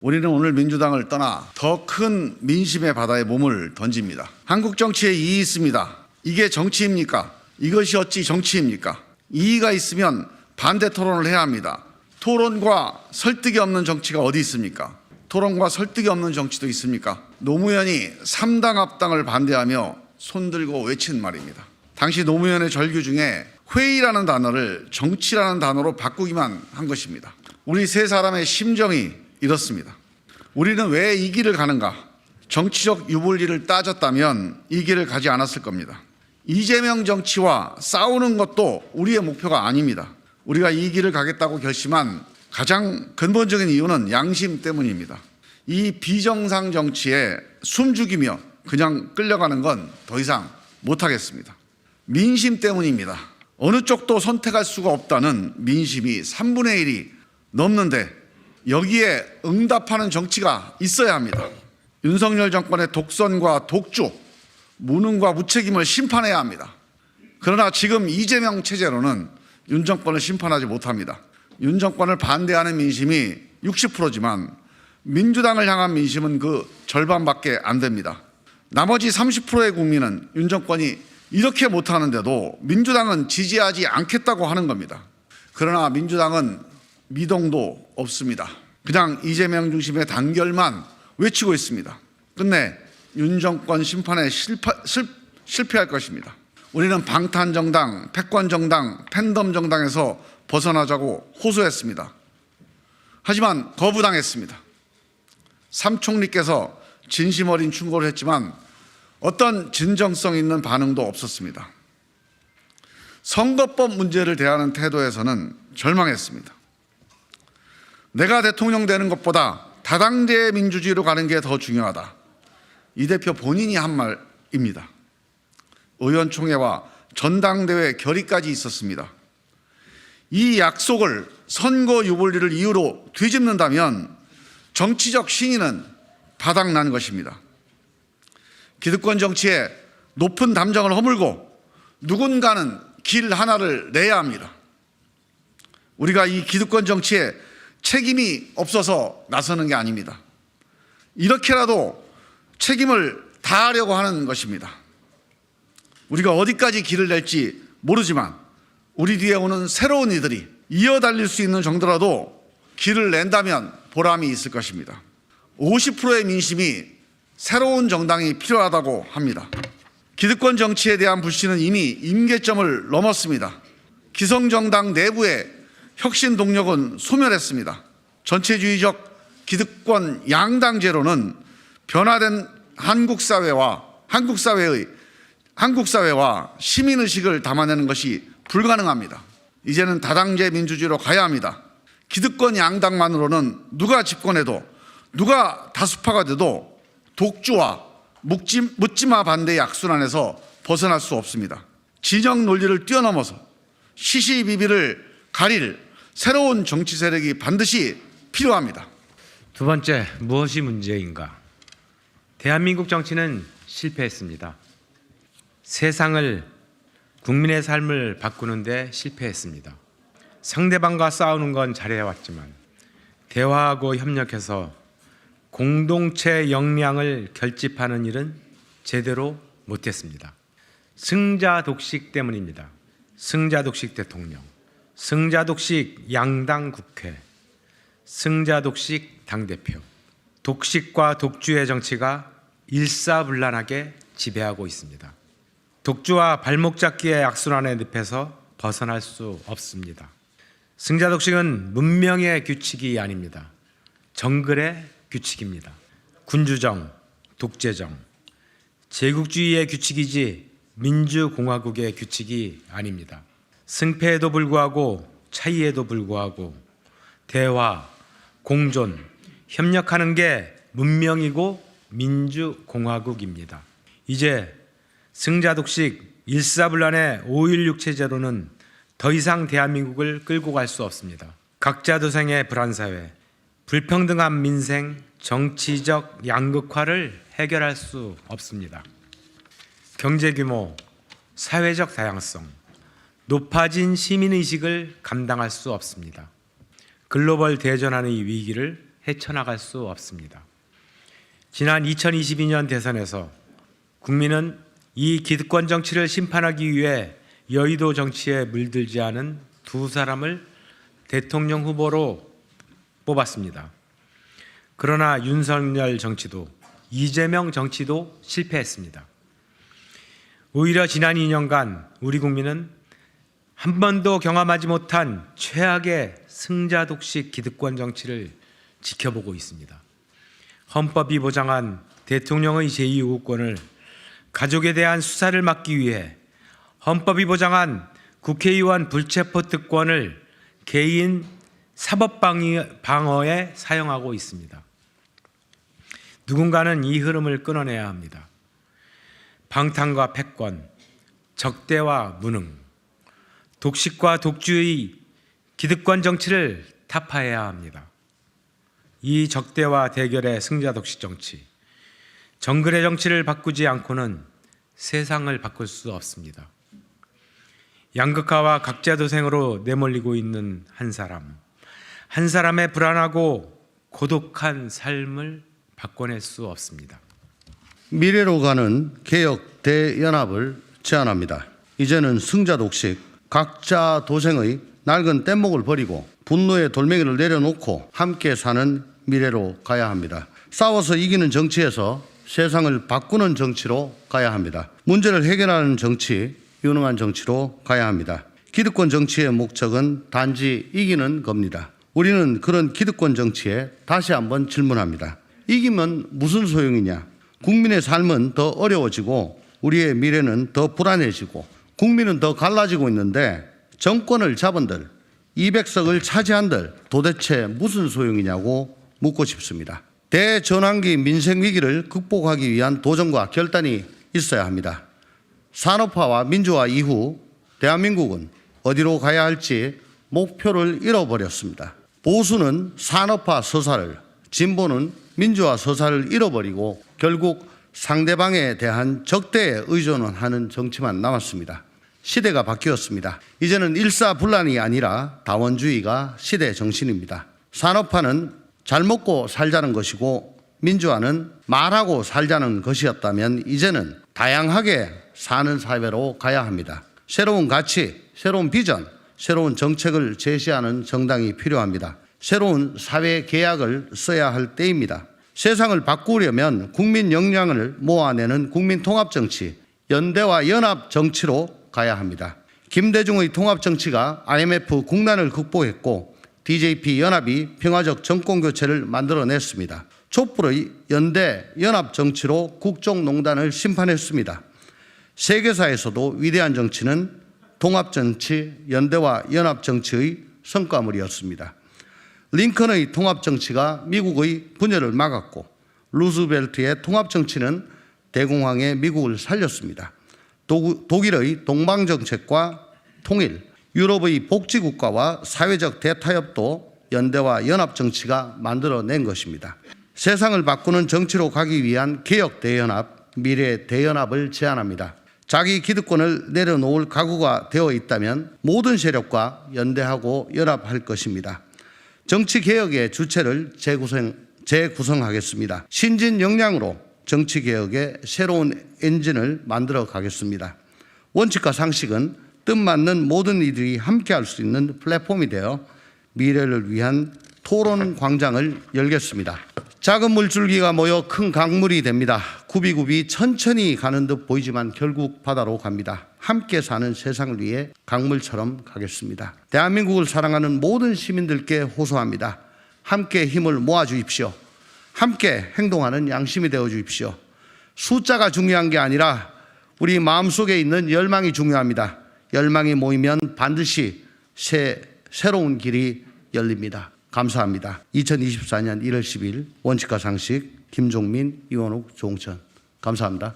우리는 오늘 민주당을 떠나 더 큰 민심의 바다에 몸을 던집니다. 한국 정치에 이의 있습니다. 이게 정치입니까? 이것이 어찌 정치입니까? 이의가 있으면 반대 토론을 해야 합니다. 토론과 설득이 없는 정치가 어디 있습니까? 토론과 설득이 없는 정치도 있습니까? 노무현이 3당 합당을 반대하며 손들고 외친 말입니다. 당시 노무현의 절규 중에 회의라는 단어를 정치라는 단어로 바꾸기만 한 것입니다. 우리 세 사람의 심정이 이렇습니다. 우리는 왜 이 길을 가는가? 정치적 유불리를 따졌다면 이 길을 가지 않았을 겁니다. 이재명 정치와 싸우는 것도 우리의 목표가 아닙니다. 우리가 이 길을 가겠다고 결심한 가장 근본적인 이유는 양심 때문입니다. 이 비정상 정치에 숨죽이며 그냥 끌려가는 건 더 이상 못하겠습니다. 민심 때문입니다. 어느 쪽도 선택할 수가 없다는 민심이 3분의 1이 넘는데 여기에 응답하는 정치가 있어야 합니다. 윤석열 정권의 독선과 독주, 무능과 무책임을 심판해야 합니다. 그러나 지금 이재명 체제로는 윤 정권을 심판하지 못합니다. 윤 정권을 반대하는 민심이 60%지만 민주당을 향한 민심은 그 절반밖에 안 됩니다. 나머지 30%의 국민은 윤 정권이 이렇게 못하는데도 민주당은 지지하지 않겠다고 하는 겁니다. 그러나 민주당은 미동도 없습니다. 그냥 이재명 중심의 단결만 외치고 있습니다. 끝내 윤 정권 심판에 실패할 것입니다. 우리는 방탄정당, 패권정당, 팬덤정당에서 벗어나자고 호소했습니다. 하지만 거부당했습니다. 삼총리께서 진심 어린 충고를 했지만 어떤 진정성 있는 반응도 없었습니다. 선거법 문제를 대하는 태도에서는 절망했습니다. 내가 대통령 되는 것보다 다당제 민주주의로 가는 게 더 중요하다. 이 대표 본인이 한 말입니다. 의원총회와 전당대회 결의까지 있었습니다. 이 약속을 선거 유불리를 이유로 뒤집는다면 정치적 신의는 바닥난 것입니다. 기득권 정치에 높은 담정을 허물고 누군가는 길 하나를 내야 합니다. 우리가 이 기득권 정치에 책임이 없어서 나서는 게 아닙니다. 이렇게라도 책임을 다하려고 하는 것입니다. 우리가 어디까지 길을 낼지 모르지만 우리 뒤에 오는 새로운 이들이 이어달릴 수 있는 정도라도 길을 낸다면 보람이 있을 것입니다. 50%의 민심이 새로운 정당이 필요하다고 합니다. 기득권 정치에 대한 불신은 이미 임계점을 넘었습니다. 기성정당 내부의 혁신 동력은 소멸했습니다. 전체주의적 기득권 양당제로는 변화된 한국 사회와 시민의식을 담아내는 것이 불가능합니다. 이제는 다당제 민주주의로 가야 합니다. 기득권 양당만으로는 누가 집권해도 누가 다수파가 돼도 독주와 묻지마 반대의 악순환에서 벗어날 수 없습니다. 진영 논리를 뛰어넘어서 시시비비를 가릴 새로운 정치 세력이 반드시 필요합니다. 두 번째, 무엇이 문제인가? 대한민국 정치는 실패했습니다. 세상을, 국민의 삶을 바꾸는 데 실패했습니다. 상대방과 싸우는 건 잘해왔지만 대화하고 협력해서 공동체 역량을 결집하는 일은 제대로 못했습니다. 승자독식 때문입니다. 승자독식 대통령, 승자독식 양당 국회, 승자독식 당대표, 독식과 독주의 정치가 일사불란하게 지배하고 있습니다. 독주와 발목 잡기의 악순환의 늪에서 벗어날 수 없습니다. 승자독식은 문명의 규칙이 아닙니다. 정글의 규칙입니다. 군주정, 독재정, 제국주의의 규칙이지 민주공화국의 규칙이 아닙니다. 승패에도 불구하고 차이에도 불구하고 대화, 공존, 협력하는 게 문명이고 민주공화국입니다. 이제 승자독식 일사불란의 5.16 체제로는 더 이상 대한민국을 끌고 갈 수 없습니다. 각자도생의 불안사회, 불평등한 민생, 정치적 양극화를 해결할 수 없습니다. 경제규모, 사회적 다양성, 높아진 시민의식을 감당할 수 없습니다. 글로벌 대전하는 이 위기를 헤쳐나갈 수 없습니다. 지난 2022년 대선에서 국민은 이 기득권 정치를 심판하기 위해 여의도 정치에 물들지 않은 두 사람을 대통령 후보로 뽑았습니다. 그러나 윤석열 정치도 이재명 정치도 실패했습니다. 오히려 지난 2년간 우리 국민은 한 번도 경험하지 못한 최악의 승자 독식 기득권 정치를 지켜보고 있습니다. 헌법이 보장한 대통령의 제2요구권을 가족에 대한 수사를 막기 위해 헌법이 보장한 국회의원 불체포 특권을 개인 사법 방어에 사용하고 있습니다. 누군가는 이 흐름을 끊어내야 합니다. 방탕과 패권, 적대와 무능, 독식과 독주의 기득권 정치를 타파해야 합니다. 이 적대와 대결의 승자 독식 정치, 정글의 정치를 바꾸지 않고는 세상을 바꿀 수 없습니다. 양극화와 각자도생으로 내몰리고 있는 한 사람의 불안하고 고독한 삶을 바꿔낼 수 없습니다. 미래로 가는 개혁 대연합을 제안합니다. 이제는 승자 독식, 각자 도생의 낡은 뗏목을 버리고 분노의 돌멩이를 내려놓고 함께 사는 미래로 가야 합니다. 싸워서 이기는 정치에서 세상을 바꾸는 정치로 가야 합니다. 문제를 해결하는 정치, 유능한 정치로 가야 합니다. 기득권 정치의 목적은 단지 이기는 겁니다. 우리는 그런 기득권 정치에 다시 한번 질문합니다. 이기면 무슨 소용이냐? 국민의 삶은 더 어려워지고 우리의 미래는 더 불안해지고 국민은 더 갈라지고 있는데 정권을 잡은들, 200석을 차지한들 도대체 무슨 소용이냐고 묻고 싶습니다. 대전환기 민생 위기를 극복하기 위한 도전과 결단이 있어야 합니다. 산업화와 민주화 이후 대한민국은 어디로 가야 할지 목표를 잃어버렸습니다. 보수는 산업화 서사를, 진보는 민주화 서사를 잃어버리고 결국 상대방에 대한 적대에 의존하는 정치만 남았습니다. 시대가 바뀌었습니다. 이제는 일사불란이 아니라 다원주의가 시대 정신입니다. 산업화는 잘 먹고 살자는 것이고 민주화는 말하고 살자는 것이었다면 이제는 다양하게 사는 사회로 가야 합니다. 새로운 가치, 새로운 비전, 새로운 정책을 제시하는 정당이 필요합니다. 새로운 사회 계약을 써야 할 때입니다. 세상을 바꾸려면 국민 역량을 모아내는 국민 통합 정치, 연대와 연합 정치로 가야 합니다. 김대중의 통합 정치가 IMF 국난을 극복했고 DJP 연합이 평화적 정권 교체를 만들어냈습니다. 촛불의 연대 연합 정치로 국정농단을 심판했습니다. 세계사에서도 위대한 정치는 통합 정치, 연대와 연합 정치의 성과물이었습니다. 링컨의 통합 정치가 미국의 분열을 막았고 루즈벨트의 통합 정치는 대공황의 미국을 살렸습니다. 독일의 동방 정책과 통일, 유럽의 복지국가와 사회적 대타협도 연대와 연합 정치가 만들어낸 것입니다. 세상을 바꾸는 정치로 가기 위한 개혁 대연합, 미래 대연합을 제안합니다. 자기 기득권을 내려놓을 각오가 되어 있다면 모든 세력과 연대하고 연합할 것입니다. 정치개혁의 주체를 재구성하겠습니다. 신진 역량으로 정치개혁의 새로운 엔진을 만들어 가겠습니다. 원칙과 상식은 뜻맞는 모든 이들이 함께할 수 있는 플랫폼이 되어 미래를 위한 토론 광장을 열겠습니다. 작은 물줄기가 모여 큰 강물이 됩니다. 굽이굽이 천천히 가는 듯 보이지만 결국 바다로 갑니다. 함께 사는 세상을 위해 강물처럼 가겠습니다. 대한민국을 사랑하는 모든 시민들께 호소합니다. 함께 힘을 모아 주십시오. 함께 행동하는 양심이 되어 주십시오. 숫자가 중요한 게 아니라 우리 마음속에 있는 열망이 중요합니다. 열망이 모이면 반드시 새로운 길이 열립니다. 감사합니다. 2024년 1월 10일 원칙과 상식 김종민, 이원욱, 조홍천 감사합니다.